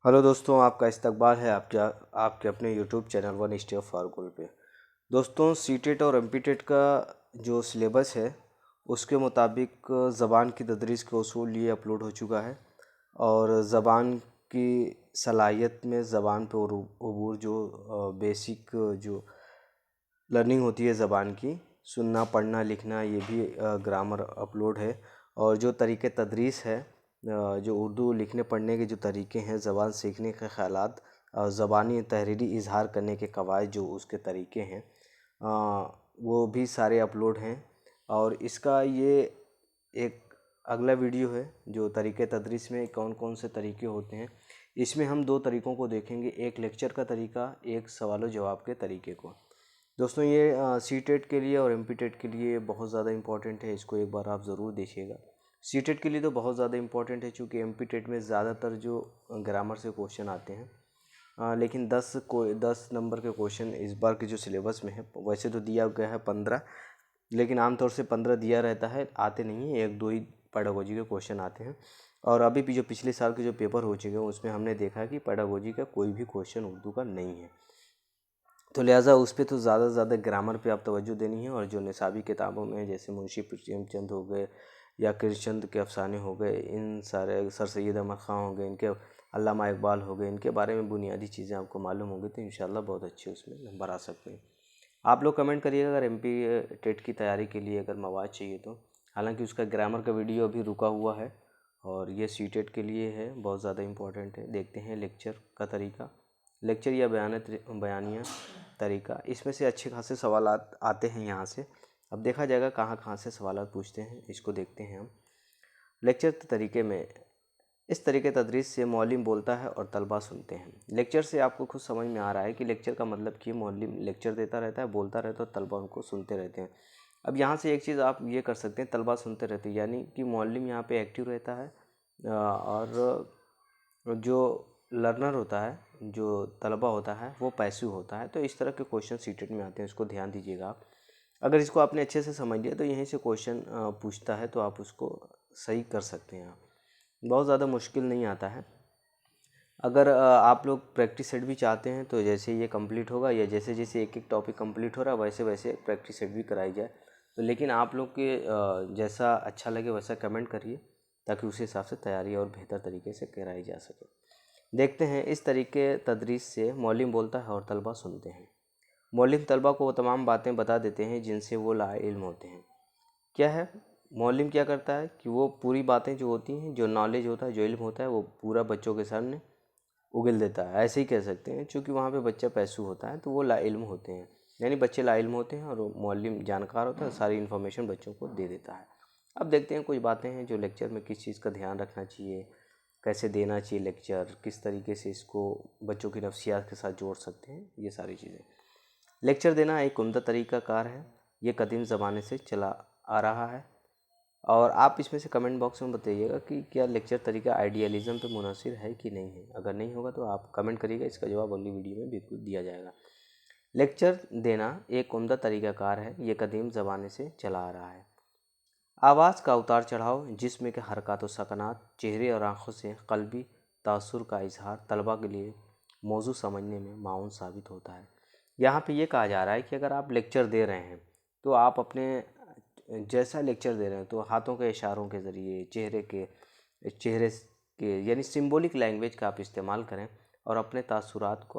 Hello दोस्तों, आपका इस्तकबाल है आपके अपने यूट्यूब चैनल वन स्टे ऑफ फारगुल पे। दोस्तों, सीटेट और एमपीटेट का जो सिलेबस है उसके मुताबिक ज़बान की तदरीस के उसूल ये अपलोड हो चुका है। और ज़बान की सलाहियत में ज़बान पे अबूर जो बेसिक जो लर्निंग होती है ज़बान की, सुनना पढ़ना लिखना, ये भी ग्रामर अपलोड है। और जो तरीक़े तदरीस है, जो उर्दू लिखने पढ़ने के जो तरीक़े हैं, ज़बान सीखने के ख़यालात, ज़बानी तहरीरी इज़हार करने के कवायद जो उसके तरीक़े हैं, वो भी सारे अपलोड हैं। और इसका ये एक अगला वीडियो है जो तरीक़े तदरीस में कौन कौन से तरीक़े होते हैं। इसमें हम दो तरीक़ों को देखेंगे, एक लेक्चर का तरीक़ा, एक सवाल जवाब के तरीक़े को। दोस्तों, ये सीटेट के लिए और एमपीटेट के लिए बहुत ज़्यादा इम्पॉर्टेंट है, इसको एक बार आप ज़रूर देखिएगा। सीटेट के लिए तो बहुत ज़्यादा इम्पॉर्टेंट है चूँकि एमपीटेट में ज़्यादातर जो ग्रामर से क्वेश्चन आते हैं, लेकिन 10 नंबर के क्वेश्चन इस बार के जो सिलेबस में है, वैसे तो दिया गया है 15, लेकिन आमतौर से 15 दिया रहता है, आते नहीं हैं, एक दो ही पेडागोजी के क्वेश्चन आते हैं। और अभी भी जो पिछले साल के जो पेपर हो चुके हैं उसमें हमने देखा कि पेडागोजी का कोई भी क्वेश्चन उर्दू का नहीं है। तो लिहाजा उस पर तो ज़्यादा से ज़्यादा ग्रामर पे आप तवज्जो देनी है। और जो निसाबी किताबों में जैसे मुंशी प्रेमचंद हो गए या कृष्णचंद के अफसाने हो गए, इन सारे सर सैयद अहमद ख़ां हो गए, इनके अल्लामा इकबाल हो गए, इनके बारे में बुनियादी चीज़ें आपको मालूम होंगी तो इंशाल्लाह बहुत अच्छे उसमें नंबर आ सकते हैं। आप लोग कमेंट करिएगा अगर एमपी टेट की तैयारी के लिए अगर मवाद चाहिए तो। हालांकि उसका ग्रामर का वीडियो अभी रुका हुआ है और ये सीटेट के लिए है, बहुत ज़्यादा इम्पोर्टेंट है। देखते हैं लेक्चर का तरीका, लेक्चर या बयानिया तरीका, इसमें से अच्छे खासे सवालात आते हैं यहाँ से। अब देखा जाएगा कहाँ कहाँ से सवालात पूछते हैं, इसको देखते हैं हम। लेक्चर तरीके में इस तरीके तदरीस से मौलिम बोलता है और तलबा सुनते हैं। लेक्चर से आपको खुद समझ में आ रहा है कि लेक्चर का मतलब कि मौलिम लेक्चर देता रहता है, बोलता रहता है और तलबा उनको सुनते रहते हैं। अब यहाँ से एक चीज़ आप ये कर सकते हैं, तलबा सुनते रहते हैं, यानी कि मौलिम यहाँ पे एक्टिव रहता है और जो लर्नर होता है, जो तलबा होता है, वो पैसिव होता है। तो इस तरह के क्वेश्चन सीटेट में आते हैं, इसको ध्यान दीजिएगा आप। अगर इसको आपने अच्छे से समझ लिया तो यहीं से क्वेश्चन पूछता है तो आप उसको सही कर सकते हैं। आप बहुत ज़्यादा मुश्किल नहीं आता है। अगर आप लोग प्रैक्टिस सेट भी चाहते हैं तो जैसे ये कंप्लीट होगा या जैसे जैसे एक एक टॉपिक कंप्लीट हो रहा है वैसे वैसे प्रैक्टिस सेट भी कराई जाए तो, लेकिन आप लोग के जैसा अच्छा लगे वैसा कमेंट करिए ताकि उस हिसाब से तैयारी और बेहतर तरीके से कराई जा सके। देखते हैं, इस तरीके तदरीस से मौलिम बोलता है और तलबा सुनते हैं। मौलिम तलबा को वो तमाम बातें बता देते हैं जिनसे वो लाइल्म होते हैं। क्या है, मौलिम क्या करता है कि वो पूरी बातें जो होती हैं, जो नॉलेज होता है, जो इल्म होता है, वो पूरा बच्चों के सामने उगल देता है, ऐसे ही कह सकते हैं। चूँकि वहाँ पे बच्चा पैसू होता है तो वो लाइल्म होते हैं, यानी बच्चे लाइल्म होते हैं और मौलिम जानकार होता है, सारी इन्फॉर्मेशन बच्चों को दे देता है। अब देखते हैं कुछ बातें हैं जो लेक्चर में किस चीज़ का ध्यान रखना चाहिए, कैसे देना चाहिए लेक्चर, किस तरीके से इसको बच्चों की नफ्सियात के साथ जोड़ सकते हैं, ये सारी चीज़ें। लेक्चर देना एक उम्दा तरीका कार है, ये कदीम ज़माने से चला आ रहा है। और आप इसमें से कमेंट बॉक्स में बताइएगा कि क्या लेक्चर तरीका आइडियलिज़म पे मुनासिर है कि नहीं है। अगर नहीं होगा तो आप कमेंट करिएगा, इसका जवाब अगली वीडियो में बिल्कुल दिया जाएगा। लेक्चर देना एक उम्दा तरीक़ाकार है, ये कदीम ज़माने से चला आ रहा है। आवाज़ का उतार चढ़ाव, जिस्म के हरकत व सकनात, चेहरे और आँखों से क़ल्बी तासुर का इजहार तलबा के लिए मौजू समझने में माउन साबित होता है। यहाँ पे ये कहा जा रहा है कि अगर आप लेक्चर दे रहे हैं तो आप अपने जैसा लेक्चर दे रहे हैं तो हाथों के इशारों के ज़रिए, चेहरे के यानी सिंबॉलिक लैंग्वेज का आप इस्तेमाल करें और अपने तासुरात को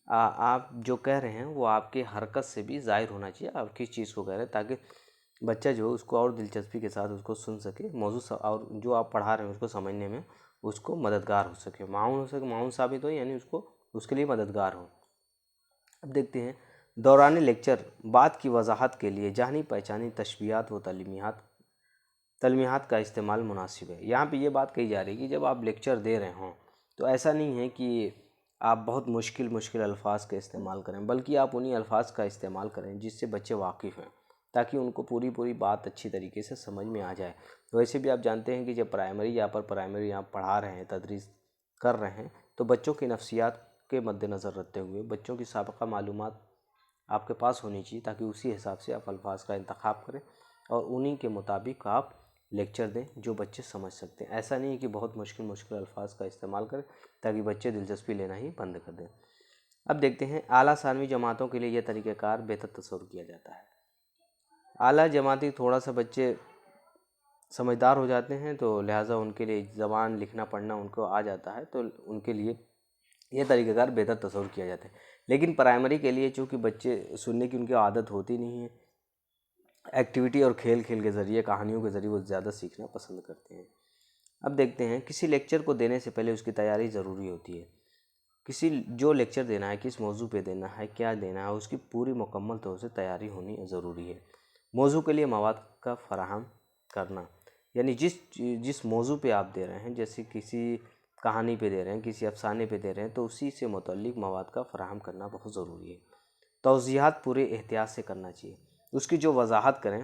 आप जो कह रहे हैं वो आपकी हरकत से भी ज़ाहिर होना चाहिए, आप किस चीज़ को कह रहे हैं, ताकि बच्चा जो उसको और दिलचस्पी के साथ उसको सुन सके, मौजू और जो आप पढ़ा रहे हैं उसको समझने में उसको मददगार हो सके, माउन साबित हो, यानी उसको उसके लिए मददगार हो। अब देखते हैं, दौरान लेक्चर बात की वजाहत के लिए जानी पहचानी तशबीहात व तलमीहात का इस्तेमाल मुनासिब है। यहाँ पे ये बात कही जा रही है कि जब आप लेक्चर दे रहे हों तो ऐसा नहीं है कि आप बहुत मुश्किल अल्फाज का इस्तेमाल करें, बल्कि आप उन्हीं अल्फाज का इस्तेमाल करें जिससे बच्चे वाकिफ़ हैं, ताकि उनको पूरी बात अच्छी तरीके से समझ में आ जाए। वैसे भी आप जानते हैं कि जब प्राइमरी आप पढ़ा रहे हैं, तदरीस कर रहे हैं, तो बच्चों की नफ्सियात के मद्देनज़र रखते हुए बच्चों की साबिक़ा मालूमात आपके पास होनी चाहिए, ताकि उसी हिसाब से आप अल्फाज का इंतखाब करें और उन्हीं के मुताबिक आप لیکچر دیں جو بچے سمجھ سکتے ہیں۔ ایسا نہیں ہے کہ بہت مشکل الفاظ کا استعمال کریں تاکہ بچے دلچسپی لینا ہی بند کر دیں۔ اب دیکھتے ہیں اعلیٰ ثانوی جماعتوں کے لیے یہ طریقہ کار بہتر تصور کیا جاتا ہے۔ اعلیٰ جماعتی تھوڑا سا بچے سمجھدار ہو جاتے ہیں، تو لہٰذا ان کے لیے زبان لکھنا پڑھنا ان کو آ جاتا ہے، تو ان کے لیے یہ طریقہ کار بہتر تصور کیا جاتا ہے۔ لیکن پرائمری کے لیے چونکہ بچے سننے کی ان کی عادت ہوتی نہیں ہے، ایکٹیویٹی اور کھیل کے ذریعے، کہانیوں کے ذریعے وہ زیادہ سیکھنا پسند کرتے ہیں۔ اب دیکھتے ہیں کسی لیکچر کو دینے سے پہلے اس کی تیاری ضروری ہوتی ہے۔ جو لیکچر دینا ہے، کس موضوع پہ دینا ہے، کیا دینا ہے، اس کی پوری مکمل طور سے تیاری ہونی ضروری ہے۔ موضوع کے لیے مواد کا فراہم کرنا، یعنی جس موضوع پہ آپ دے رہے ہیں، جیسے کسی کہانی پہ دے رہے ہیں، کسی افسانے پہ دے رہے ہیں، تو اسی سے متعلق مواد کا فراہم کرنا بہت ضروری ہے۔ توضیحات پورے احتیاط سے کرنا چاہیے۔ اس کی جو وضاحت کریں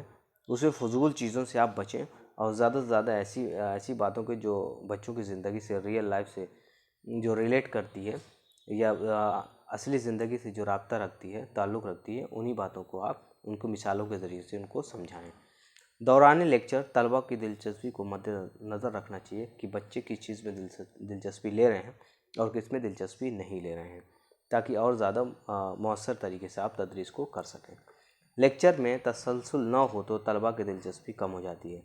اسے فضول چیزوں سے آپ بچیں، اور زیادہ سے زیادہ ایسی باتوں کے جو بچوں کی زندگی سے، ریئل لائف سے جو ریلیٹ کرتی ہے یا اصلی زندگی سے جو رابطہ رکھتی ہے، تعلق رکھتی ہے، انہی باتوں کو آپ ان کو مثالوں کے ذریعے سے ان کو سمجھائیں۔ دوران لیکچر طلباء کی دلچسپی کو مد نظر رکھنا چاہیے کہ بچے کس چیز میں دلچسپی لے رہے ہیں اور کس میں دلچسپی نہیں لے رہے ہیں، تاکہ اور زیادہ مؤثر طریقے سے آپ تدریس کو کر سکیں۔ لیکچر میں تسلسل نہ ہو تو طلباء کی دلچسپی کم ہو جاتی ہے۔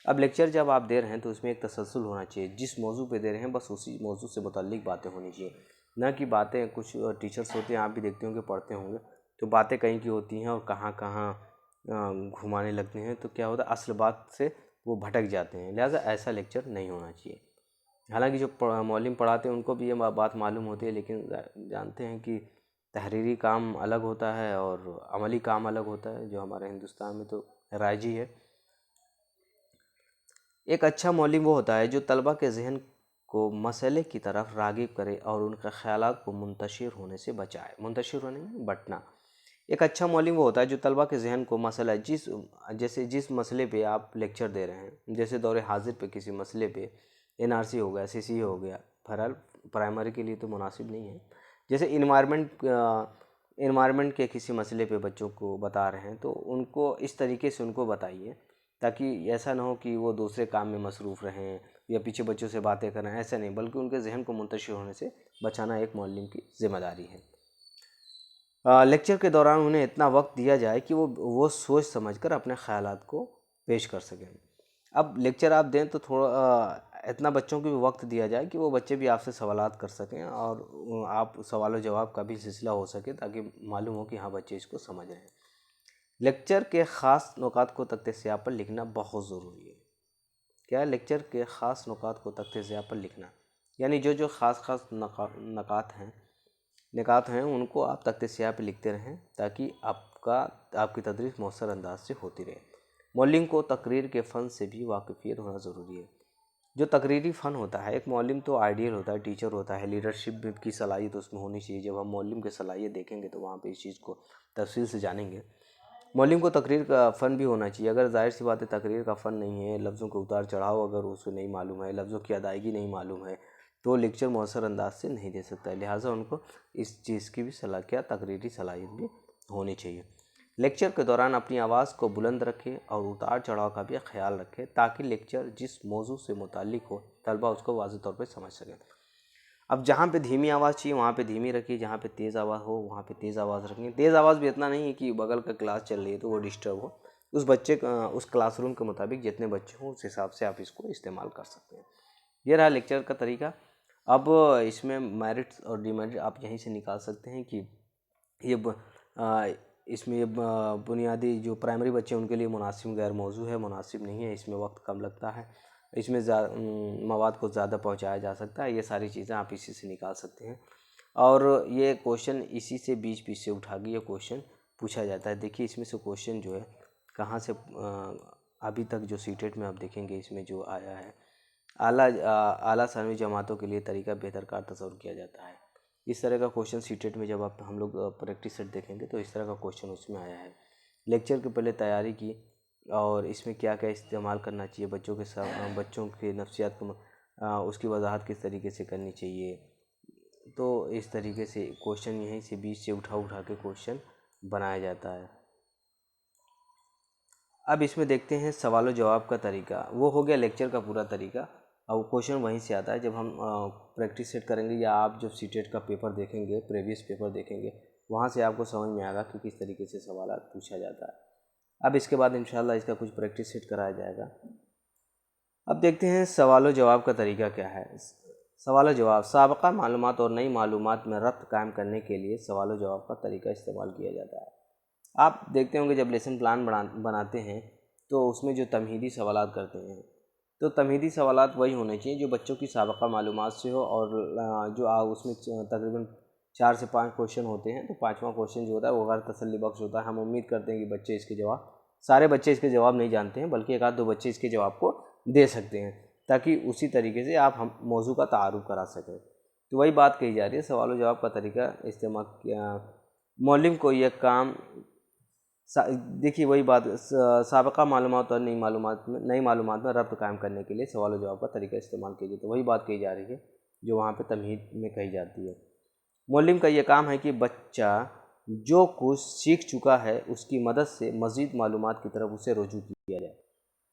اب لیکچر جب آپ دے رہے ہیں تو اس میں ایک تسلسل ہونا چاہیے، جس موضوع پہ دے رہے ہیں بس اسی موضوع سے متعلق باتیں ہونی چاہیے، نہ کہ باتیں کچھ ٹیچرس ہوتے ہیں، آپ بھی دیکھتے ہوں کہ پڑھتے ہوں گے تو باتیں کہیں کی ہوتی ہیں اور کہاں گھمانے لگتے ہیں، تو کیا ہوتا ہے اصل بات سے وہ بھٹک جاتے ہیں۔ لہٰذا ایسا لیکچر نہیں ہونا چاہیے۔ حالانکہ جو معلم پڑھاتے ہیں ان کو بھی یہ بات معلوم ہوتی ہے، لیکن جانتے ہیں کہ تحریری کام الگ ہوتا ہے اور عملی کام الگ ہوتا ہے، جو ہمارے ہندوستان میں تو رائج ہی ہے۔ ایک اچھا معلم وہ ہوتا ہے جو طلباء کے ذہن کو مسئلے کی طرف راغب کرے اور ان کے خیالات کو منتشر ہونے سے بچائے۔ منتشر ہونے میں بٹنا۔ ایک اچھا معلم وہ ہوتا ہے جو طلباء کے ذہن کو مسئلہ جس مسئلے پہ آپ لیکچر دے رہے ہیں، جیسے دور حاضر پہ کسی مسئلے پہ NRC ہو گیا، CC ہو گیا، بہرحال پرائمری کے لیے تو مناسب نہیں ہے، جیسے انوائرمنٹ کے کسی مسئلے پہ بچوں کو بتا رہے ہیں، تو ان کو اس طریقے سے ان کو بتائیے تاکہ ایسا نہ ہو کہ وہ دوسرے کام میں مصروف رہیں یا پیچھے بچوں سے باتیں کریں، ایسا نہیں، بلکہ ان کے ذہن کو منتشر ہونے سے بچانا ایک معلم کی ذمہ داری ہے۔ لیکچر کے دوران انہیں اتنا وقت دیا جائے کہ وہ سوچ سمجھ کر اپنے خیالات کو پیش کر سکیں۔ اب لیکچر آپ دیں تو اتنا بچوں کو بھی وقت دیا جائے کہ وہ بچے بھی آپ سے سوالات کر سکیں اور آپ سوال و جواب کا بھی سلسلہ ہو سکے، تاکہ معلوم ہو کہ ہاں بچے اس کو سمجھ رہے ہیں۔ لیکچر کے خاص نکات کو تختہ سیاہ پر لکھنا بہت ضروری ہے۔ کیا ہے؟ لیکچر کے خاص نکات کو تختہ سیاہ پر لکھنا، یعنی جو خاص نکات ہیں ان کو آپ تختہ سیاہ پہ لکھتے رہیں تاکہ آپ کی تدریس مؤثر انداز سے ہوتی رہے۔ معلم کو تقریر کے فن سے بھی واقفیت ہونا ضروری ہے۔ جو تقریری فن ہوتا ہے، ایک معلم تو آئیڈیل ہوتا ہے، ٹیچر ہوتا ہے، لیڈرشپ کی صلاحیت اس میں ہونی چاہیے۔ جب ہم معلم کی صلاحیت دیکھیں گے تو وہاں پہ اس چیز کو تفصیل سے جانیں گے۔ معلم کو تقریر کا فن بھی ہونا چاہیے۔ اگر ظاہر سی بات ہے تقریر کا فن نہیں ہے، لفظوں کے اتار چڑھاؤ اگر اسے نہیں معلوم ہے، لفظوں کی ادائیگی نہیں معلوم ہے، تو لیکچر مؤثر انداز سے نہیں دے سکتا ہے۔ لہٰذا ان کو اس چیز کی بھی تقریری صلاحیت بھی ہونی چاہیے۔ لیکچر کے دوران اپنی آواز کو بلند رکھے اور اتار چڑھاؤ کا بھی خیال رکھے تاکہ لیکچر جس موضوع سے متعلق ہو طلباء اس کو واضح طور پہ سمجھ سکیں۔ اب جہاں پہ دھیمی آواز چاہیے وہاں پہ دھیمی رکھیے، جہاں پہ تیز آواز ہو وہاں پہ تیز آواز رکھیں۔ تیز آواز بھی اتنا نہیں ہے کہ بغل کا کلاس چل رہی ہے تو وہ ڈسٹرب ہو، اس کلاس روم کے مطابق جتنے بچے ہوں اس حساب سے آپ اس کو استعمال کر سکتے ہیں۔ یہ رہا لیکچر کا طریقہ۔ اب اس میں میرٹس اور ڈیمیرٹس آپ یہیں سے نکال سکتے ہیں کہ اس میں بنیادی جو پرائمری بچے ہیں ان کے لیے مناسب غیر موضوع ہے، مناسب نہیں ہے، اس میں وقت کم لگتا ہے، اس میں مواد کو زیادہ پہنچایا جا سکتا ہے۔ یہ ساری چیزیں آپ اسی سے نکال سکتے ہیں، اور یہ کوشچن اسی سے بیچ سے اٹھا کے یہ کوشچن پوچھا جاتا ہے۔ دیکھیے اس میں سے کوشچن جو ہے کہاں سے ابھی تک جو سیٹیٹ میں آپ دیکھیں گے اس میں جو آیا ہے، اعلیٰ ثانوی جماعتوں کے لیے طریقہ بہتر کار تصور کیا جاتا ہے۔ اس طرح کا کوشچن سیٹیٹ میں جب ہم لوگ پریکٹس سیٹ دیکھیں گے تو اس طرح کا کوشچن اس میں آیا ہے۔ لیکچر کے پہلے تیاری کی اور اس میں کیا کیا استعمال کرنا چاہیے، بچوں کے نفسیات کو اس کی وضاحت کس طریقے سے کرنی چاہیے، تو اس طریقے سے کوشچن یہیں سے بیچ سے اٹھا کے کوشچن بنایا جاتا ہے۔ अब इसमें देखते हैं सवाल व जवाब का तरीका। वो हो गया लेक्चर का पूरा तरीका। अब क्वेश्चन वहीं से आता है जब हम प्रैक्टिस सेट करेंगे या आप जब सीटेट का पेपर देखेंगे, प्रीवियस पेपर देखेंगे, वहाँ से आपको समझ में आएगा कि किस तरीके से सवाल पूछा जाता है। अब इसके बाद इंशाल्लाह इसका कुछ प्रैक्टिस सेट कराया जाएगा। अब देखते हैं सवाल व जवाब का तरीका क्या है। सवाल व जवाब साबका मालूमात और नई मालूमात में रब्त कायम करने के लिए सवाल व जवाब का तरीका इस्तेमाल किया जाता है। आप देखते होंगे जब लेसन प्लान बनाते हैं तो उसमें जो तमहीदी सवालात करते हैं, तो तमहीदी सवालात वही होने चाहिए जो बच्चों की साबका मालूमात से हो, और जो उसमें तकरीबन 4 से 5 क्वेश्चन होते हैं, तो 5वां क्वेश्चन जो होता है वो गैर तसल्ली बख्श होता है। हम उम्मीद करते हैं कि बच्चे इसके जवाब, सारे बच्चे इसके जवाब नहीं जानते हैं, बल्कि एक आध दो बच्चे इसके जवाब को दे सकते हैं, ताकि उसी तरीके से आप हम मौजू का तारुफ करा सकें। तो वही बात कही जा रही है, सवाल व जवाब का तरीका इस्तेमाल किया। मौलिम को यह काम देखिए वही बात, साबका मालूमात और नई मालूमात में रब्त कायम करने के लिए सवाल व जवाब का तरीका इस्तेमाल कीजिए। तो वही बात कही जा रही है जो वहाँ पे तमहीद में कही जाती है। मौलिम का ये काम है कि बच्चा जो कुछ सीख चुका है उसकी मदद से मज़ीद मालूमात की तरफ उसे रुजू किया जाए।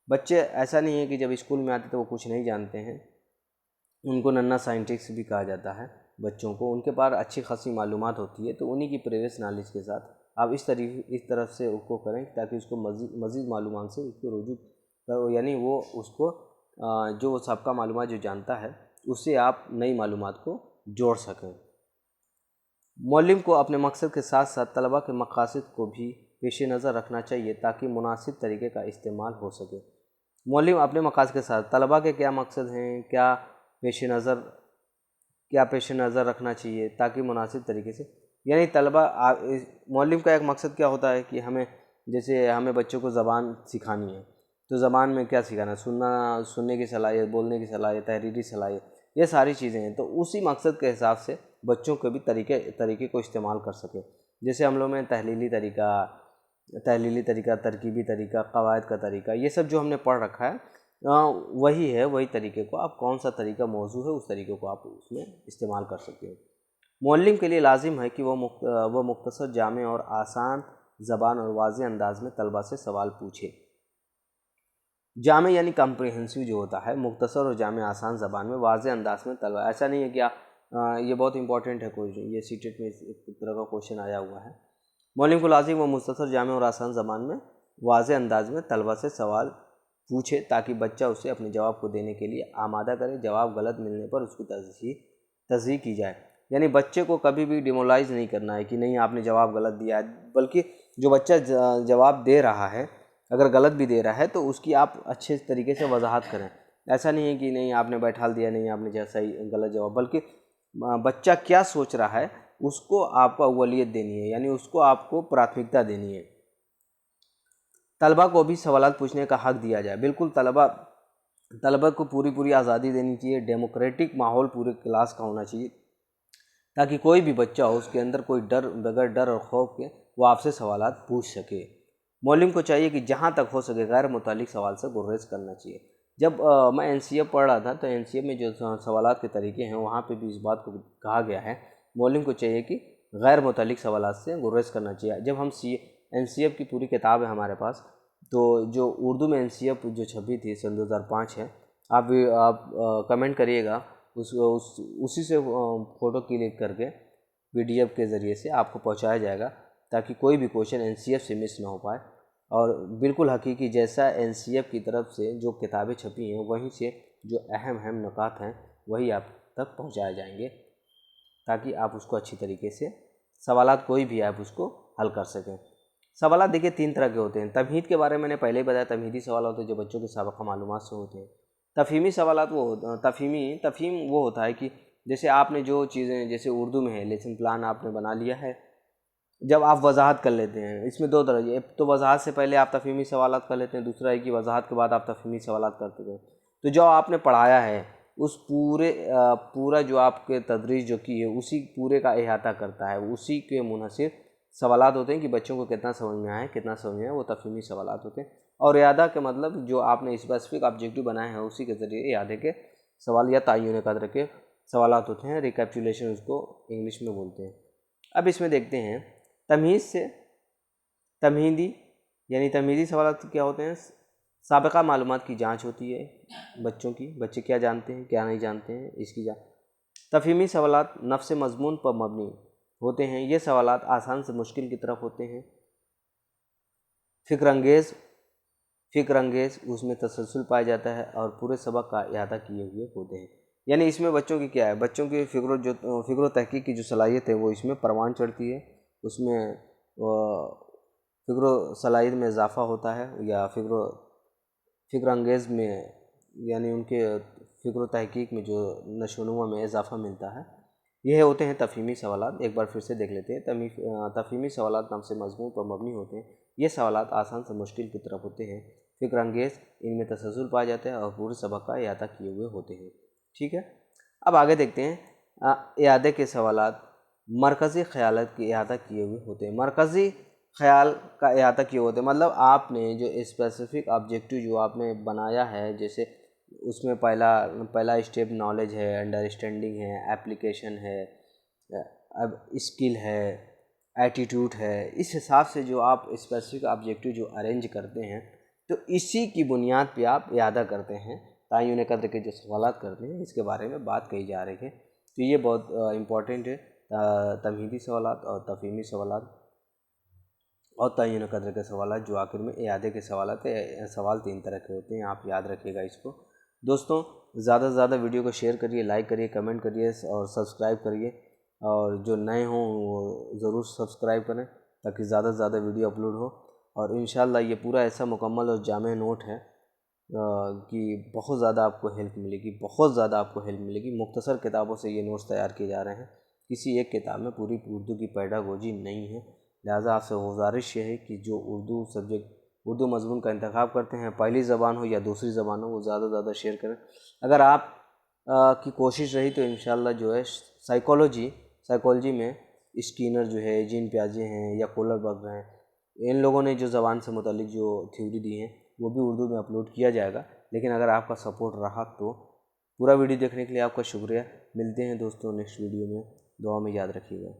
बच्चे ऐसा नहीं है कि जब स्कूल में आते तो वो कुछ नहीं जानते हैं, उनको नन्ना साइंटिस्ट भी कहा जाता है। बच्चों को उनके पास अच्छी खासी मालूमात होती है, तो उन्हीं की प्रीवियस नॉलेज के साथ आप इस तरफ से उसको करें ताकि उसको मज़ीद मालूमात से उसको रुजू, यानी वो उसको जो सबका मालूमात जो जानता है उससे आप नई मालूमात को जोड़ सकें। मौलिम को अपने मकसद के साथ साथ तलबा के मकासद को भी पेश नज़र रखना चाहिए ताकि मुनासिब तरीके का इस्तेमाल हो सके। मौलिम अपने मकासद के साथ तलबा के क्या मकसद हैं, क्या पेश नज़र रखना चाहिए ताकि मुनासिब तरीके से, यानी मौलिम का एक मकसद क्या होता है कि हमें बच्चों को ज़बान सिखानी है, तो ज़बान में क्या सिखाना है, सुनने की सलाहियत, बोलने की सलाहियत, तहरीरी सलाहियत, ये सारी चीज़ें हैं। तो उसी मकसद के हिसाब से बच्चों को भी तरीके को इस्तेमाल कर सके। जैसे हम लोग में तहलीली तरीका, तरकीबी तरीका, क़वायद का तरीका, ये सब जो हमने पढ़ रखा है वही है, वही तरीके को आप कौन सा तरीका मौजू है उस तरीके को आप उसमें इस्तेमाल कर सकते हैं। मुअल्लिम के लिए लाजिम है कि वो मुख्तसर, जामे और आसान ज़बान और वाज़ेह अंदाज में तलबा से सवाल पूछे। जामे यानी कम्प्रिहेंसिव जो होता है, मुख्तसर और जामे आसान ज़बान में वाज़ेह अंदाज में तलबा, ऐसा नहीं है कि ये बहुत इंपॉर्टेंट है क्वेश्चन, ये सीटेट में एक तरह का क्वेश्चन आया हुआ है। मुअल्लिम को लाजिम वो मुख्तसर, जामे और आसान ज़बान में वाज़ेह अंदाज में तलबा से सवाल पूछे ताकि बच्चा उसे अपने जवाब को देने के लिए आमादा करे। जवाब गलत मिलने पर उसकी तस्दीक की जाए, यानी बच्चे को कभी भी डिमोलाइज नहीं करना है कि नहीं आपने जवाब गलत दिया है, बल्कि जो बच्चा जवाब दे रहा है अगर गलत भी दे रहा है तो उसकी आप अच्छे तरीके से वजाहत करें। ऐसा नहीं है कि नहीं आपने बैठाल दिया, नहीं आपने जैसा ही गलत जवाब, बल्कि बच्चा क्या सोच रहा है उसको आपको अव्वलियत देनी है, यानी उसको आपको प्राथमिकता देनी है। तलबा को भी सवालात पूछने का हक़ दिया जाए। बिल्कुल तलबा को पूरी आज़ादी देनी चाहिए। डेमोक्रेटिक माहौल पूरे क्लास का होना चाहिए ताकि कोई भी बच्चा हो उसके अंदर कोई बगैर डर और खौफ के वो आपसे सवालात पूछ सके। मौलिम को चाहिए कि जहाँ तक हो सके गैर मुतालिक सवाल से गुरेज करना चाहिए। जब मैं एनसीएफ पढ़ रहा था तो एनसीएफ में जो सवालात के तरीके हैं वहाँ पे भी इस बात को कहा गया है, मौलिम को चाहिए कि गैर मुतालिक सवालात से गुरेज करना चाहिए। जब हम एनसीएफ की पूरी किताब है हमारे पास, तो जो उर्दू में एनसीएफ जो छपी थी सन 2005 है, आप कमेंट करिएगा, उसी से फ़ोटो क्लिक करके पीडीएफ के ज़रिए से आपको पहुंचाया जाएगा ताकि कोई भी क्वेश्चन एनसीएफ से मिस ना हो पाए। और बिल्कुल हकीकी जैसा एनसीएफ की तरफ से जो किताबें छपी हैं वहीं से जो अहम नुकात हैं वही आप तक पहुंचाए जाएंगे ताकि आप उसको अच्छी तरीके से सवालात कोई भी आप उसको हल कर सकें। सवालात देखिए 3 तरह के होते हैं। तमहीद के बारे में मैंने पहले ही बताया, तमहीदी सवाल होते हैं जो बच्चों के साबका मालूमात से होते हैं। तफ़हीमी सवालात तफ़हीम वो होता है कि जैसे आपने जो चीज़ें, जैसे उर्दू में है लेसन प्लान आपने बना लिया है, जब आप वजाहत कर लेते हैं, इसमें 2 तरह, एक तो वजाहत से पहले आप तफ़हीमी सवालात कर लेते हैं, दूसरा है कि वजाहत के बाद आप तफ़हीमी सवालात करते हैं। तो जो आपने पढ़ाया है उस पूरा जो आपके तदरीस जो की है उसी पूरे का अहाता करता है, उसी के मुनहसिर सवालात होते हैं कि बच्चों को कितना समझ में आया, कितना समझ में आया, वो तफ़हीमी सवालात होते हैं। और यादा के मतलब जो आपने स्पेसिफिक ऑब्जेक्टिव बनाए हैं उसी के ज़रिए यादे के सवाल या तय्युन कदर के सवालात होते हैं। रिकैपिचुलेशन उसको इंग्लिश में बोलते हैं। अब इसमें देखते हैं तमहीद से तमहीदी यानी तमीज़ी सवालात क्या होते हैं, साबिक़ा मालूमात की जांच होती है बच्चों की, बच्चे क्या जानते हैं क्या नहीं जानते हैं इसकी जांच। तफ़हीमी सवालात नफ्स मज़मून पर मबनी होते हैं, ये सवालात आसान से मुश्किल की तरफ होते हैं। फ़िक्र अंगेज़ उसमें तसलसल पाया जाता है और पूरे सबक का इहाता किए हुए होते हैं। यानी इसमें बच्चों की क्या है, बच्चों की फ़िक्र तहक़ीक़ की जो सलाहियत है वो इसमें परवान चढ़ती है, उसमें फ़िक्र सलाहियत में इजाफ़ा होता है या फ़िक्र अंगेज़ में, यानी उनके फ़िक्र तहक़ीक़ में जो नशोनुमा में इजाफ़ा मिलता है। यह होते हैं तफ़हीमी सवालात। एक बार फिर से देख लेते हैं। तफ़हीमी सवालात नफ्स मज़मून पर मबनी होते हैं, ये सवालात आसान से मुश्किल की तरफ होते हैं। फ़िक्र अंगेज़ इनमें तसलसल पाया जाता है और पूरे सबक का इहाता किए हुए होते हैं। ठीक है, अब आगे देखते हैं। इहाते के सवालात मरकज़ी ख़यालात के इहाता किए हुए होते हैं। मरकज़ी ख़याल का इहाता किए होते हैं मतलब आपने जो स्पेसिफ़िक ऑब्जेक्टिव जो आपने बनाया है, जैसे उसमें पहला स्टेप नॉलेज है, अंडरस्टैंडिंग है, एप्लीकेशन है, अब स्किल है, एटीट्यूड है, इस हिसाब से जो आप स्पेसिफ़िक ऑब्जेक्टिव जो अरेंज करते हैं तो इसी की बुनियाद पे आप इहाता करते हैं। तायुन कद्र के जो सवालात करते हैं इसके बारे में बात कही जा रही है। तो ये बहुत इम्पॉर्टेंट है, तमहीदी सवालात और तफ़हीमी सवालात और तायुन कद्र के सवालात जो आखिर में इहाते के सवालात है। सवाल 3 तरह के होते हैं, आप याद रखिएगा इसको। दोस्तों ज़्यादा से ज़्यादा वीडियो को शेयर करिए, लाइक करिए, कमेंट करिए और सब्सक्राइब करिए, और जो नए हों वो ज़रूर सब्सक्राइब करें ताकि ज़्यादा से ज़्यादा वीडियो अपलोड हो। और इंशाल्लाह ये पूरा ऐसा मुकम्मल और जामे नोट है कि बहुत ज़्यादा आपको हेल्प मिलेगी, बहुत ज़्यादा आपको हेल्प मिलेगी। मुख्तसर किताबों से ये नोट्स तैयार किए जा रहे हैं, किसी एक किताब में पूरी उर्दू की पैडागोजी नहीं है। लिहाजा आपसे गुजारिश ये है कि जो उर्दू मज़मून का इंतखाब करते हैं, पहली ज़बान हो या दूसरी ज़बान हो, वो ज़्यादा से ज़्यादा शेयर करें। अगर आप की कोशिश रही तो इंशाल्लाह जो है साइकोलॉजी में स्किनर जो है, जीन पियाजे हैं या कोलरबर्ग हैं, इन लोगों ने जो ज़बान से मुतालिक जो थ्योरी दी हैं वो भी उर्दू में अपलोड किया जाएगा। लेकिन अगर आपका सपोर्ट रहा तो। पूरा वीडियो देखने के लिए आपका शुक्रिया। मिलते हैं दोस्तों नेक्स्ट वीडियो में, दुआ में याद रखिएगा।